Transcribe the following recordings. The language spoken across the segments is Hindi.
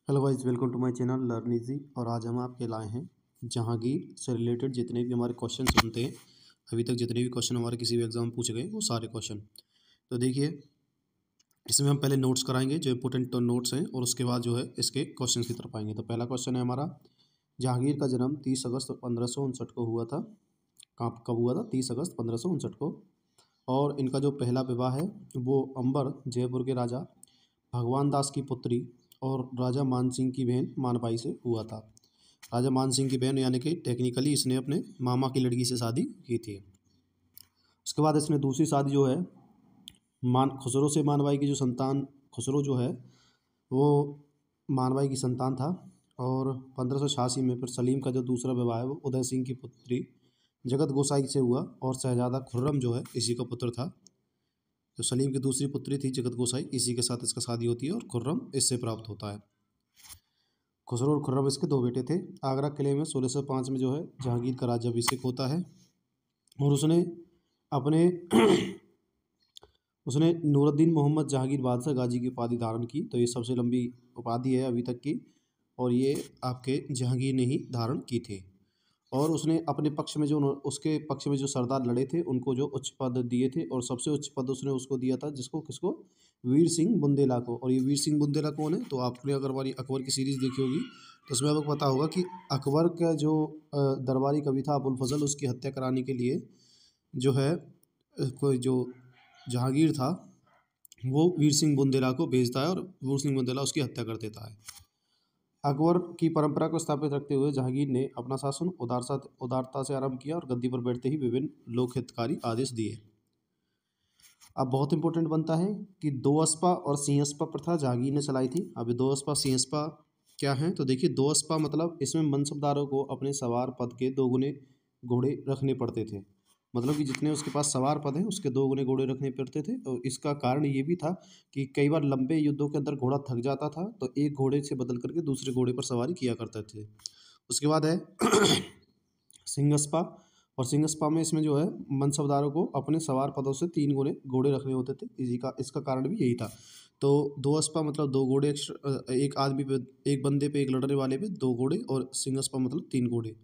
Hello guys, welcome to my channel learn easy. और आज हम आपके लाए हैं जहांगीर से रिलेटेड जितने भी हमारे क्वेश्चन बनते हैं। अभी तक जितने भी क्वेश्चन हमारे किसी भी एग्जाम में पूछे गए वो सारे क्वेश्चन। तो देखिए, इसमें हम पहले नोट्स कराएंगे जो इंपॉर्टेंट नोट्स हैं, और उसके बाद जो है इसके क्वेश्चन की तरफ आएंगे। तो पहला क्वेश्चन है हमारा, जहांगीर का जन्म 30 अगस्त 1559 को हुआ था। कब हुआ था? 30 अगस्त 1559 को। और इनका जो पहला विवाह है वो अंबर जयपुर के राजा भगवान दास की पुत्री और राजा मान सिंह की बहन मानबाई से हुआ था। राजा मान सिंह की बहन, यानी कि टेक्निकली इसने अपने मामा की लड़की से शादी की थी। उसके बाद इसने दूसरी शादी जो है मान खुसरो से मानबाई की जो संतान, खुसरो जो है वो मानबाई की संतान था। और 1586 में फिर सलीम का जो दूसरा विवाह है वो उदय सिंह की पुत्री जगत गोसाई से हुआ, और शहजादा खुर्रम जो है इसी का पुत्र था। जो सलीम की दूसरी पुत्री थी जगत गोसाई, इसी के साथ इसका शादी होती है और खुर्रम इससे प्राप्त होता है। खुसरो और खुर्रम इसके दो बेटे थे। आगरा किले में 1605 में जो है जहांगीर का राज्याभिषेक होता है, और उसने अपने उसने नूरुद्दीन मोहम्मद जहांगीर बादशाह गाजी की उपाधि धारण की। तो ये सबसे लंबी उपाधि है अभी तक की, और ये आपके जहांगीर ने ही धारण की थी। और उसने अपने पक्ष में जो उसके पक्ष में जो सरदार लड़े थे उनको जो उच्च पद दिए थे, और सबसे उच्च पद उसने उसको दिया था जिसको, किसको? वीर सिंह बुंदेला को। और ये वीर सिंह बुंदेला कौन है? तो आपने अगर हमारी अकबर की सीरीज़ देखी होगी तो उसमें आपको पता होगा कि अकबर का जो दरबारी कवि था अबुल फजल, उसकी हत्या कराने के लिए जो है कोई जो जहांगीर था वो वीर सिंह बुंदेला को भेजता है, और वीर सिंह बुंदेला उसकी हत्या कर देता है। अकबर की परंपरा को स्थापित रखते हुए जहांगीर ने अपना शासन उदारता से आरंभ किया, और गद्दी पर बैठते ही विभिन्न लोकहितकारी आदेश दिए। अब बहुत इंपॉर्टेंट बनता है कि दो अस्पा और सिंहस्पा प्रथा जहांगीर ने चलाई थी। अब दो अस्पा सिंहस्पा क्या है? तो देखिए, दो अस्पा मतलब इसमें मनसबदारों को अपने सवार पद के दोगुने घोड़े रखने पड़ते थे। मतलब कि जितने उसके पास सवार पद हैं उसके दोगुने घोड़े रखने पड़ते थे। और इसका कारण ये भी था कि कई बार लंबे युद्धों के अंदर घोड़ा थक जाता था, तो एक घोड़े से बदल करके दूसरे घोड़े पर सवारी किया करते थे। उसके बाद है सिंगस्पा। और सिंगस्पा में इसमें जो है मनसबदारों को अपने सवार पदों से 3 गुने घोड़े रखने होते थे। इसका कारण भी यही था। तो दो अस्पा मतलब दो घोड़े, एक आदमी पे, एक बंदे पे, एक लड़ने वाले पे 2 घोड़े, और सिंगस्पा मतलब 3 घोड़े।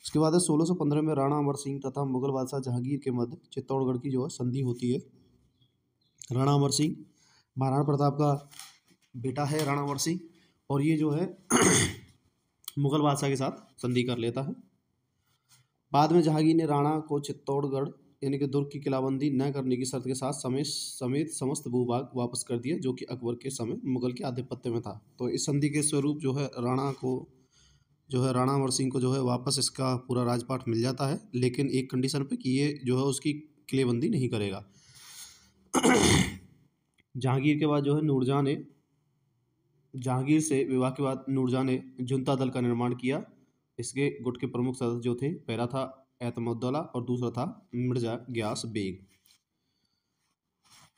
उसके बाद है 1615 में राणा अमर सिंह तथा मुगल बादशाह जहांगीर के मध्य चित्तौड़गढ़ की जो है संधि होती है। राणा अमर सिंह महाराणा प्रताप का बेटा है राणा अमर सिंह, और ये जो है मुगल बादशाह के साथ संधि कर लेता है। बाद में जहांगीर ने राणा को चित्तौड़गढ़ यानी कि दुर्ग की किलाबंदी न करने की शर्त के साथ समेत समस्त भूभाग वापस कर दिया, जो कि अकबर के समय मुगल के आधिपत्य में था। तो इस संधि के स्वरूप जो है राणा अमर सिंह को जो है वापस इसका पूरा राजपाट मिल जाता है, लेकिन एक कंडीशन पे कि ये जो है उसकी किलेबंदी नहीं करेगा। जहांगीर के बाद जो है नूरजहां ने जहांगीर से विवाह के बाद नूरजहां ने जुनता दल का निर्माण किया। इसके गुट के प्रमुख सदस्य जो थे, पहला था एतमुद्दौला और दूसरा था मिर्जा ग्यास बेग।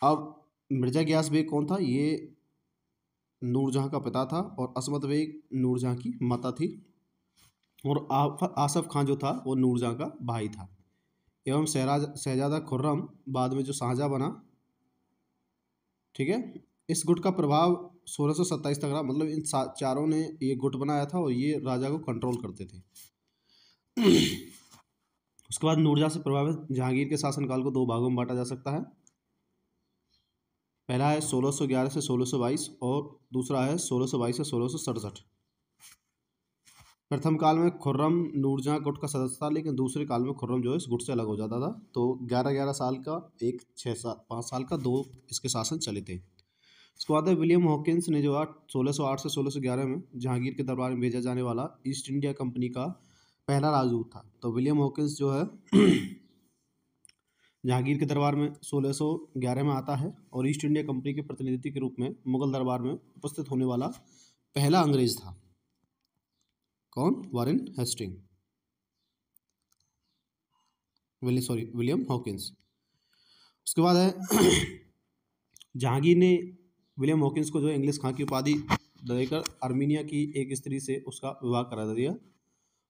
अब मिर्जा ग्यास बेग कौन था? ये नूरजहां का पिता था, और असमत बेग नूरजहां की माता थी, और आसफ खान जो था वो नूरजहां का भाई था। एवं शहजादा खुर्रम बाद में जो शाहजहां बना। ठीक है, इस गुट का प्रभाव 1627 तक रहा। मतलब इन चारों ने ये गुट बनाया था, और ये राजा को कंट्रोल करते थे। उसके बाद नूरजहां से प्रभावित जहांगीर के शासनकाल को 2 भागों में बांटा जा सकता है। पहला है 1611 से 1622, और दूसरा है 1622 से 1667। प्रथम काल में खुर्रम नूरजहां गुट का सदस्य था, लेकिन दूसरे काल में खुर्रम जो है इस गुट से अलग हो जाता था। तो 11-11 साल का एक, 5 साल का 2 इसके शासन चले थे। उसके बाद विलियम हॉकिंस ने जो 1608 से 1611 में जहांगीर के दरबार में भेजा जाने वाला ईस्ट इंडिया कंपनी का पहला राजदूत था। तो विलियम हॉकिंस जो है जहांगीर के दरबार में 1611 में आता है, और ईस्ट इंडिया कंपनी के प्रतिनिधि के रूप में मुगल दरबार में उपस्थित होने वाला पहला अंग्रेज था। कौन? Warren Hasting, William Hawkins. उसके बाद है जहांगीर ने विलियम हॉकिंस को जो है इंग्लिश खां की उपाधि देकर आर्मीनिया की एक स्त्री से उसका विवाह करा दिया।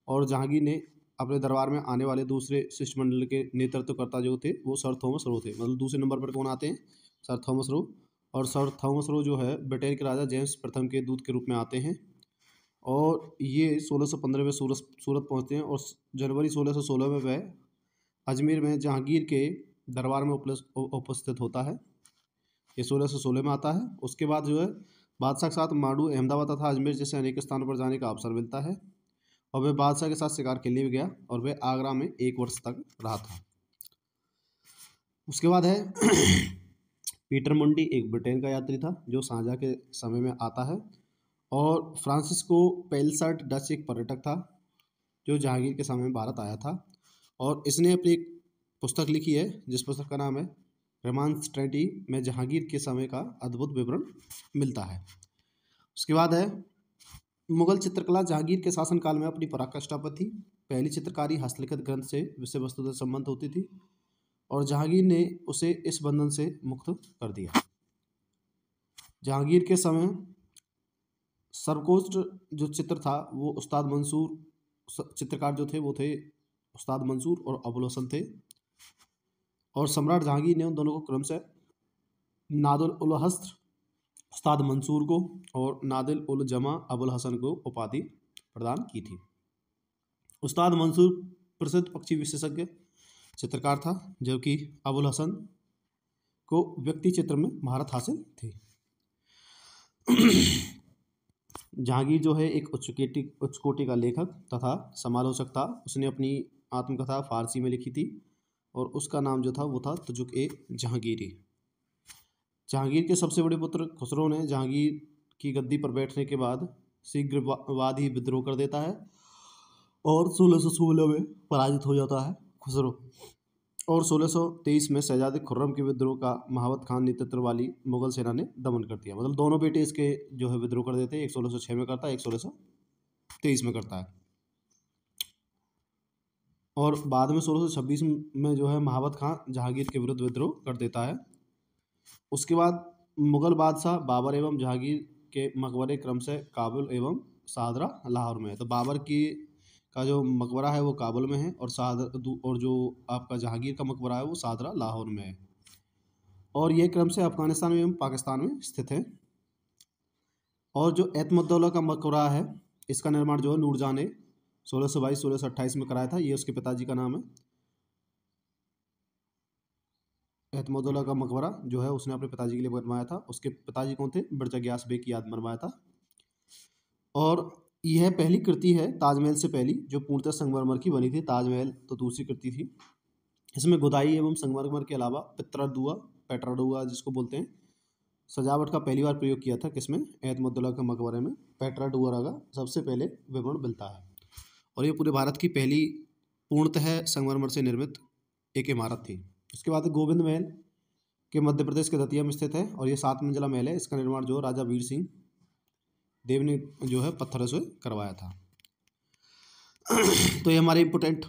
और जहांगीर ने अपने दरबार में आने वाले दूसरे शिष्टमंडल के नेतृत्वकर्ता जो थे वो सर थॉमस रो थे। मतलब दूसरे नंबर पर कौन आते हैं? Sir Thomas Roe. और सर थॉमस रो जो है ब्रिटेन के राजा जेम्स प्रथम के दूत के रूप में आते हैं। और ये 1615 में सूरत पहुँचते हैं और जनवरी 1616 में वह अजमेर में जहांगीर के दरबार में उपस्थित होता है। ये 1616 में आता है। उसके बाद जो है बादशाह के साथ मांडू, अहमदाबाद तथा अजमेर जैसे अनेक स्थानों पर जाने का अवसर मिलता है और वह बादशाह के साथ शिकार खेलने भी गया और वह आगरा में 1 वर्ष तक रहा था। उसके बाद है पीटर मुंडी, एक ब्रिटेन का यात्री था जो शाहजहाँ के समय में आता है। और फ्रांसिस्को पेलसर्ट डच एक पर्यटक था जो जहांगीर के समय में भारत आया था और इसने अपनी एक पुस्तक लिखी है जिस पुस्तक का नाम है रेमॉन्स्ट्रेटी में जहांगीर के समय का अद्भुत विवरण मिलता है। उसके बाद है मुगल चित्रकला जहांगीर के शासनकाल में अपनी पराकाष्ठा पर थी। पहली चित्रकारी हस्तलिखित ग्रंथ से विषय वस्तु से संबंध होती थी और जहांगीर ने उसे इस बंधन से मुक्त कर दिया। जहांगीर के समय सर्वोत्कृष्ट जो चित्र था वो उस्ताद मंसूर, चित्रकार जो थे वो थे उस्ताद मंसूर और अबुल हसन थे। और सम्राट जहांगीर ने उन दोनों को क्रमशः नादिल उल हस्र उस्ताद मंसूर को और नादिल उल जमा अबुल हसन को उपाधि प्रदान की थी। उस्ताद मंसूर प्रसिद्ध पक्षी विशेषज्ञ चित्रकार था जबकि अबुल हसन को व्यक्ति चित्र में महारत हासिल थी। जहांगीर जो है एक उच्च कोटि का लेखक तथा समालोचक था। उसने अपनी आत्मकथा फारसी में लिखी थी और उसका नाम जो था वो था तुजुक-ए-जहांगीरी। जहांगीर के सबसे बड़े पुत्र खुसरो ने जहांगीर की गद्दी पर बैठने के बाद शीघ्रवाद ही विद्रोह कर देता है और 1616 में पराजित हो जाता है खुसरो। और 1623 में शहजादे खुर्रम के विद्रोह का महावत खान नेतृत्व वाली मुगल सेना ने दमन कर दिया। मतलब दोनों बेटे इसके जो है विद्रोह कर देते हैं, एक 1606 में करता है, एक 1623 में करता है। और बाद में 1626 में जो है महावत खान जहांगीर के विरुद्ध विद्रोह कर देता है। उसके बाद मुगल बादशाह बाबर एवं जहांगीर के मकबरे क्रमशः काबुल एवं शाहदरा लाहौर में है। तो बाबर की का जो मकबरा है वो काबुल में है और जो आपका जहांगीर का मकबरा है वो शाहदरा लाहौर में है। और ये क्रमशः अफगानिस्तान एवं पाकिस्तान में स्थित है। और जो एतमुद्दौला का मकबरा है इसका निर्माण जो है नूरजहां ने 1622-1628 में कराया था। ये उसके पिताजी का नाम है। एतमुद्दौला का मकबरा जो है उसने अपने पिताजी के लिए बनवाया था। उसके पिताजी कौन थे? मिर्जा गियास बेग की याद बनवाया था। और यह पहली कृति है ताजमहल से पहली जो पूर्णतः संगमरमर की बनी थी। ताजमहल तो दूसरी कृति थी। इसमें खुदाई एवं संगमरमर के अलावा पेट्राडुआ जिसको बोलते हैं सजावट का पहली बार प्रयोग किया था। किसमें? एतमुद्दौला के मकबरे में पेट्राडुआ का सबसे पहले विवरण मिलता है। और ये पूरे भारत की पहली पूर्णतः संगमरमर से निर्मित एक इमारत थी। उसके बाद गोविंद महल के मध्य प्रदेश के दतिया में स्थित है और ये 7 मंजिला महल है। इसका निर्माण जो राजा वीर सिंह देव ने जो है पत्थरों से करवाया था। तो ये हमारे इंपोर्टेंट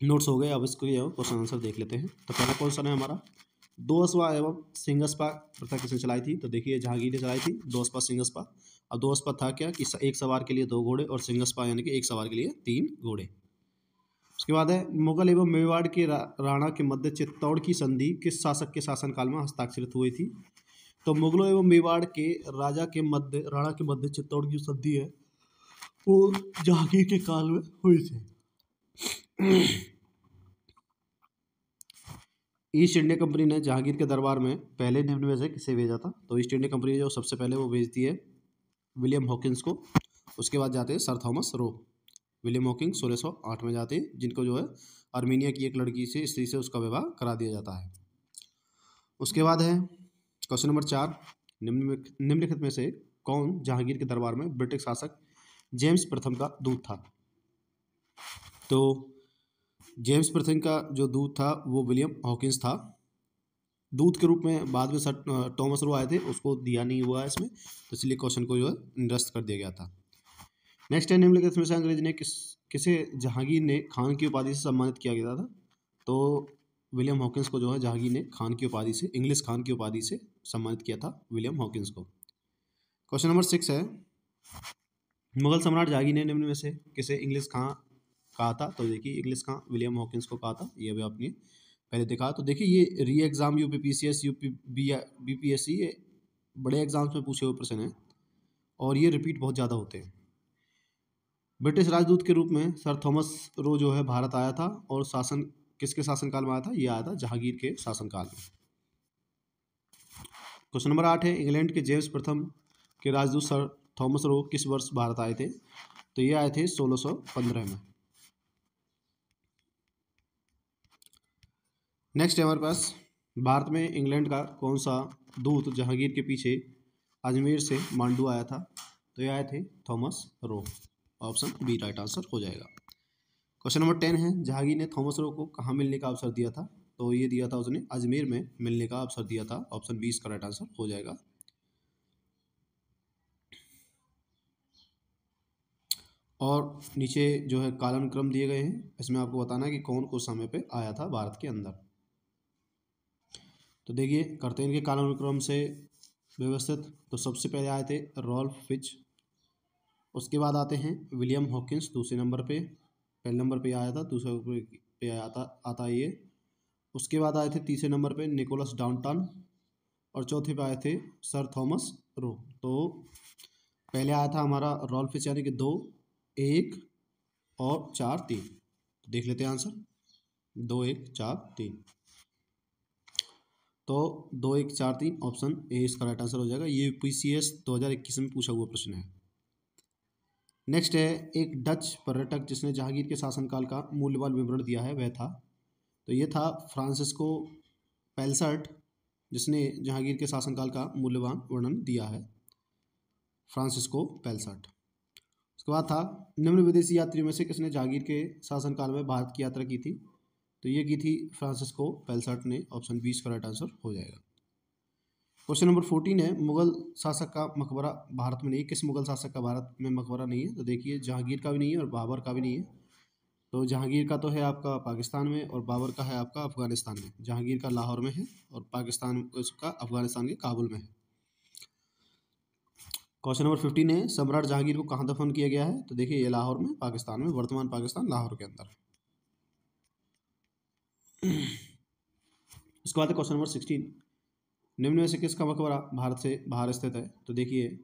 नोट्स हो गए। अब इसको ये क्वेश्चन आंसर देख लेते हैं। तो पहला क्वेश्चन है हमारा, दोअस्पा एवं सिंगस्पा प्रथा किसने चलाई थी? तो देखिए जहांगीर ने चलाई थी दोअस्पा सिंगस्पा। अब दोअस्पा था क्या कि एक सवार के लिए 2 घोड़े और सिंगस्पा यानी कि एक सवार के लिए 3 घोड़े। उसके बाद है मुगल एवं मेवाड़ के राणा के मध्य चित्तौड़ की संधि किस शासक के शासनकाल में हस्ताक्षरित हुई थी? तो मुगलों एवं मेवाड़ के राणा के मध्य चित्तौड़ की संधि है वो जहांगीर के काल में हुई थी। ईस्ट इंडिया कंपनी ने जहांगीर के दरबार में पहले निम्न में से किसे भेजा था? तो ईस्ट इंडिया कंपनी जो सबसे पहले वो भेजती है विलियम हॉकिंस को। उसके बाद जाते हैं sir Thomas Roe. William Hawkins 1608 में जाते हैं जिनको जो है आर्मीनिया की एक लड़की से स्त्री से उसका विवाह करा दिया जाता है। उसके बाद है क्वेश्चन नंबर 4, निम्नलिखित में से कौन जहांगीर के दरबार में ब्रिटिश शासक जेम्स प्रथम का दूत था? तो जेम्स प्रथम का जो दूत था वो विलियम हॉकिंस था। दूत के रूप में बाद में सर थॉमस रो आए थे, उसको दिया नहीं हुआ है इसमें, तो इसलिए क्वेश्चन को जो है निरस्त कर दिया गया था। नेक्स्ट है निम्नलिखित में से अंग्रेज ने किसे जहांगीर ने खान की उपाधि से सम्मानित किया गया था? तो विलियम हॉकिंस को जो है जहांगीर ने खान की उपाधि से, इंग्लिश खान की उपाधि से सम्मानित किया था विलियम हॉकिंस को। क्वेश्चन नंबर 6 है मुगल सम्राट जहांगीर ने निम्न में से किसे इंग्लिश खां कहा था? तो देखिए इंग्लिश खां विलियम हॉकिंस को कहा था। ये भी आपने पहले देखा। तो देखिए ये री एग्ज़ाम यूपीपीसीएस बीपीएससी ये बड़े एग्जाम्स में पूछे हुए प्रश्न हैं और ये रिपीट बहुत ज़्यादा होते हैं। ब्रिटिश राजदूत के रूप में सर थॉमस रो जो है भारत आया था और शासन किसके शासनकाल में आया था? ये आया था जहांगीर के शासनकाल में। क्वेश्चन नंबर 8 है, इंग्लैंड के जेम्स प्रथम के राजदूत सर थॉमस रो किस वर्ष भारत आए थे? तो ये आए थे 1615 में। नेक्स्ट है हमारे पास, भारत में इंग्लैंड का कौन सा दूत जहांगीर के पीछे अजमेर से मांडू आया था? तो ये आए थे Thomas Roe. Option b right answer हो जाएगा। क्वेश्चन नंबर 10 है, जहांगीर ने थॉमस रो को कहाँ मिलने का अवसर दिया था? तो ये दिया था उसने अजमेर में मिलने का अवसर दिया था। ऑप्शन बी इसका राइट आंसर हो जाएगा। और नीचे जो है कालानुक्रम दिए गए हैं, इसमें आपको बताना है कि कौन उस समय पे आया था भारत के अंदर। तो देखिए करते हैं इनके कालानुक्रम से व्यवस्थित। तो सबसे पहले आए थे रॉल्फ फिच, उसके बाद आते हैं विलियम हॉकिंस दूसरे नंबर पे, पहले नंबर पे आया था, दूसरे नंबर पे आता है ये। उसके बाद आए थे तीसरे नंबर पे निकोलस डाउंटन और चौथे पे आए थे सर थॉमस रो। तो पहले आया था हमारा रॉल्फ फिच यानी कि 2, 1 और 4, 3। तो देख लेते हैं आंसर 2, 1, 4, 3। तो 2, 1, 4, 3 ऑप्शन ए इसका राइट आंसर हो जाएगा। ये यूपीसीएस 2021 में पूछा हुआ प्रश्न है। नेक्स्ट है, एक डच पर्यटक जिसने जहांगीर के शासनकाल का मूल्यवान विवरण दिया है वह था? तो ये था फ्रांसिस्को पेल्सर्ट, जिसने जहांगीर के शासनकाल का मूल्यवान वर्णन दिया है, फ्रांसिस्को पेल्सर्ट। उसके बाद था, निम्न विदेशी यात्रियों में से किसने जहांगीर के शासनकाल में भारत की यात्रा की थी? तो ये की थी फ्रांसिस्को पेल्सर्ट ने। ऑप्शन बी इसका राइट आंसर हो जाएगा। क्वेश्चन नंबर 14 है, मुगल शासक का मकबरा भारत में नहीं। किस मुगल शासक का भारत में मकबरा नहीं है? तो देखिए जहांगीर का भी नहीं है और बाबर का भी नहीं है। तो जहांगीर का तो है आपका पाकिस्तान में और बाबर का है आपका अफगानिस्तान में। जहांगीर का लाहौर में है और पाकिस्तान उसका अफगानिस्तान के काबुल में है। क्वेश्चन नंबर 15 है, सम्राट जहांगीर को कहाँ दफन किया गया है? तो देखिए ये लाहौर में, पाकिस्तान में, वर्तमान पाकिस्तान लाहौर के अंदर। उसके बाद क्वेश्चन नंबर 16, निम्न में से किसका मकबरा भारत से बाहर स्थित है? तो देखिए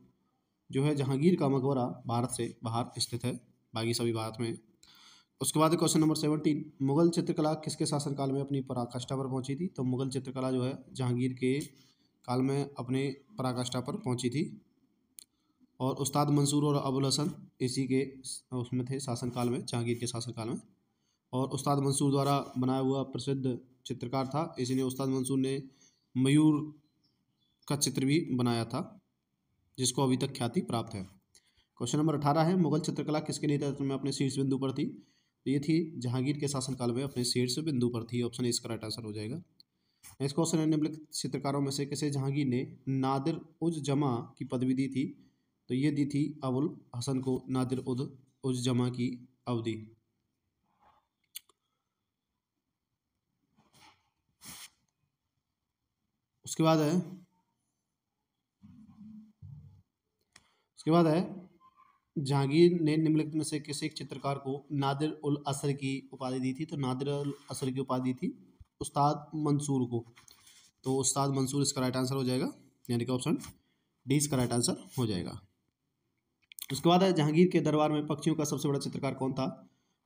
जो है जहांगीर का मकबरा भारत से बाहर स्थित है, बाकी सभी भारत में। उसके बाद क्वेश्चन नंबर 17, मुगल चित्रकला किसके शासनकाल में अपनी पराकाष्ठा पर पहुंची थी? तो मुगल चित्रकला जो है जहांगीर के काल में अपने पराकाष्ठा पर पहुंची थी और उस्ताद मंसूर और अबुल हसन इसी के उसमें थे शासनकाल में, जहांगीर के शासनकाल में। और उस्ताद मंसूर द्वारा बनाया हुआ प्रसिद्ध चित्रकार था, इसी ने उस्ताद मंसूर ने मयूर का चित्र भी बनाया था जिसको अभी तक ख्याति प्राप्त है। क्वेश्चन नंबर 18 है, मुगल चित्रकला किसके नेतृत्व में अपने शीर्ष बिंदु पर थी? तो ये थी जहांगीर के शासनकाल में अपने शीर्ष बिंदु पर थी। ऑप्शन इसका राइट आंसर हो जाएगा। नेक्स्ट क्वेश्चन है, निम्नलिखित चित्रकारों में से किसे जहांगीर ने नादिर उज जमा की पदवी दी थी? तो ये दी थी अबुल हसन को नादिर उज जमा की अवधि। उसके बाद है जहांगीर ने निम्नलिखित में से किसी एक चित्रकार को नादिर उल असर की उपाधि दी थी? तो नादिर उल असर की उपाधि थी उस्ताद मंसूर को। तो उस्ताद मंसूर इसका राइट आंसर हो जाएगा, यानी कि ऑप्शन डी इसका राइट आंसर हो जाएगा। उसके बाद है, जहांगीर के दरबार में पक्षियों का सबसे बड़ा चित्रकार कौन था?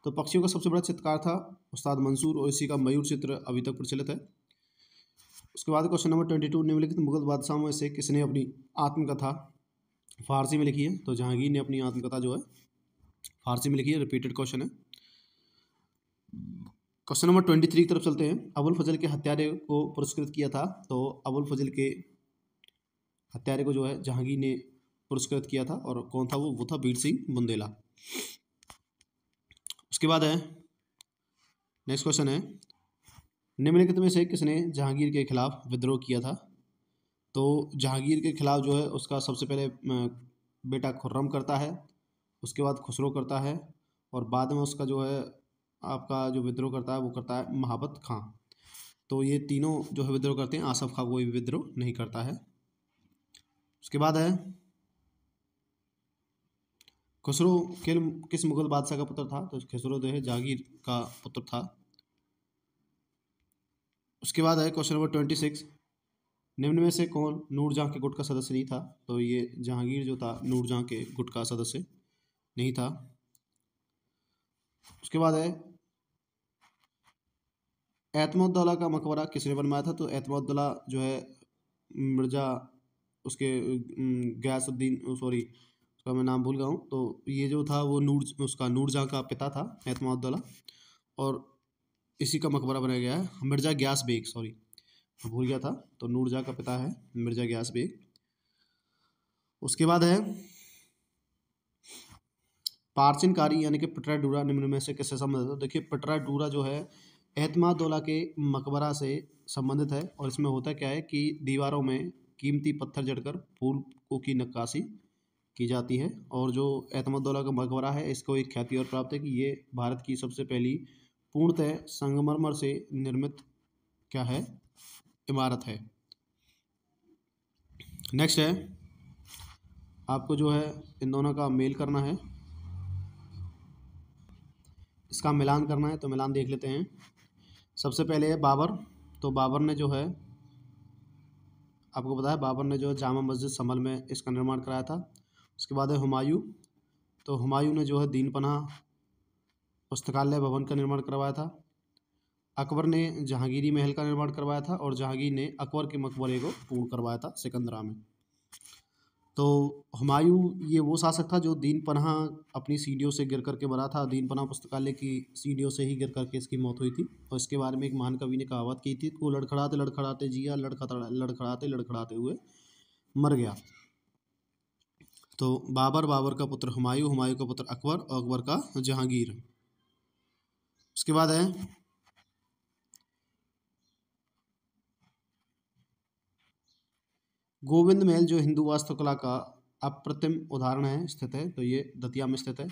तो पक्षियों का सबसे बड़ा चित्रकार था उस्ताद मंसूर और इसी का मयूर चित्र अभी तक प्रचलित है। उसके बाद क्वेश्चन नंबर 22, निम्नलिखित मुगल बादशाहों में से किसने अपनी आत्मकथा फारसी में लिखी है? तो जहांगीर ने अपनी आत्मकथा जो है फारसी में लिखी है। रिपीटेड क्वेश्चन है। क्वेश्चन नंबर 23 की तरफ चलते हैं, अबुल फजल के हत्यारे को पुरस्कृत किया था? तो अबुल फजल के हत्यारे को जो है जहांगीर ने पुरस्कृत किया था और कौन था वो था वीर सिंह बुंदेला। उसके बाद है नेक्स्ट क्वेश्चन है, निम्नलिखित में से किसने जहांगीर के खिलाफ विद्रोह किया था? तो जहांगीर के खिलाफ जो है उसका सबसे पहले बेटा खुर्रम करता है, उसके बाद खुसरो करता है और बाद में उसका जो है आपका जो विद्रोह करता है वो करता है महाबत खां। तो ये तीनों जो है विद्रोह करते हैं, आसफ खां कोई विद्रोह नहीं करता है। उसके बाद है खुसरो किस मुगल बादशाह का पुत्र था? तो खुसरो जो है जहांगीर का पुत्र था। उसके बाद है क्वेश्चन नंबर 26, निम्न में से कौन नूरजहाँ के गुट का सदस्य नहीं था? तो ये जहांगीर जो था नूरजहाँ के गुट का सदस्य नहीं था। उसके बाद है एतमुद्दौला का मकबरा किसने बनवाया था? तो एतमुद्दौला जो है मिर्जा उसके गयासुद्दीन, सॉरी उसका मैं नाम भूल गया हूँ। तो ये जो था वो नूरजहाँ का पिता था एतमुद्दौला, और इसी का मकबरा बनाया गया है। मिर्जा ग्यास बेग, सॉरी मैं भूल गया था। तो नूरजहाँ का पिता है मिर्जा ग्यास बेग। उसके बाद है पार्चिनकारी यानी कि पिटराडूरा निम्न में से किससे संबंधित है? देखिए पिटराडूरा जो है एतमादौला के मकबरा से संबंधित है, और इसमें होता क्या है कि दीवारों में कीमती पत्थर जड़कर फूल की नक्काशी की जाती है। और जो एतमादौला का मकबरा है इसको एक ख्याति और प्राप्त है कि ये भारत की सबसे पहली पूर्णतः संगमरमर से निर्मित क्या है, इमारत है। नेक्स्ट है आपको जो है इन दोनों का मेल करना है, इसका मिलान करना है। तो मिलान देख लेते हैं। सबसे पहले है बाबर। तो बाबर ने जो है आपको पता है बाबर ने जो जामा मस्जिद संभल में इसका निर्माण कराया था। उसके बाद है हुमायूं। तो हुमायूं ने जो है दीन पनाह पुस्तकालय भवन का निर्माण करवाया था। अकबर ने जहांगीरी महल का निर्माण करवाया था, और जहांगीर ने अकबर के मकबरे को पूर्ण करवाया था सिकंदरा में। तो हुमायूं ये वो शासक था जो दीन पनाह अपनी सीढ़ियों से गिर करके मरा था। दीन पनाह पुस्तकालय की सीढ़ियों से ही गिर करके इसकी मौत हुई थी। और इसके बारे में एक महान कवि ने कहावत की थी, को लड़खड़ाते लड़खड़ाते जिया, लड़खड़ाते लड़खड़ाते हुए मर गया। तो बाबर, बाबर का पुत्र हुमायूं, हुमायूं का पुत्र अकबर, और अकबर का जहांगीर। उसके बाद है गोविंद महल जो हिंदू वास्तुकला का अप्रतिम उदाहरण है, स्थित है। तो ये दतिया में स्थित है।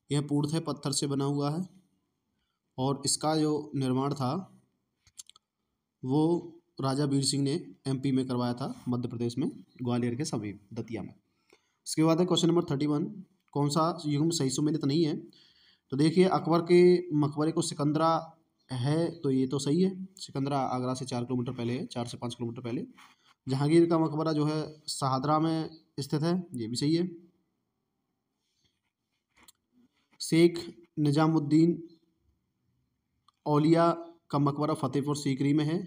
यह पूर्णतः पत्थर से बना हुआ है, और इसका जो निर्माण था वो राजा वीर सिंह ने एमपी में करवाया था, मध्य प्रदेश में ग्वालियर के समीप दतिया में। इसके बाद है क्वेश्चन नंबर 31, कौन सा युग्म सही सुमेलित नहीं है? तो देखिए अकबर के मकबरे को सिकंदरा है, तो ये तो सही है। सिकंदरा आगरा से 4 किलोमीटर पहले है, 4 से 5 किलोमीटर पहले। जहांगीर का मकबरा जो है शाहदरा में स्थित है, ये भी सही है। शेख निजामुद्दीन औलिया का मकबरा फतेहपुर सीकरी में है,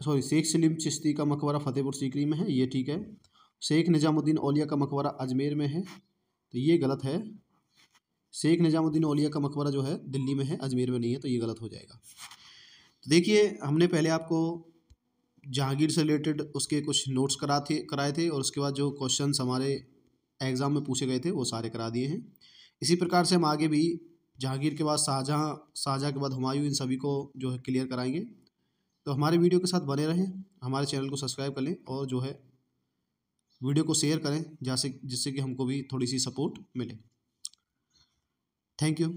सॉरी शेख सलीम चिश्ती का मकबरा फतेहपुर सीकरी में है, ये ठीक है। शेख निजामुद्दीन औलिया का मकबरा अजमेर में है, तो ये गलत है। शेख निजामुद्दीन औलिया का मकबरा जो है दिल्ली में है, अजमेर में नहीं है, तो ये गलत हो जाएगा। तो देखिए हमने पहले आपको जहांगीर से रिलेटेड उसके कुछ नोट्स कराए थे, और उसके बाद जो क्वेश्चंस हमारे एग्ज़ाम में पूछे गए थे वो सारे करा दिए हैं। इसी प्रकार से हम आगे भी जहांगीर के बाद शाहजहाँ, शाहजहाँ के बाद हुमायूं, इन सभी को जो है क्लियर कराएंगे। तो हमारे वीडियो के साथ बने रहें, हमारे चैनल को सब्सक्राइब कर लें, और जो है वीडियो को शेयर करें जिससे कि हमको भी थोड़ी सी सपोर्ट मिले। Thank you.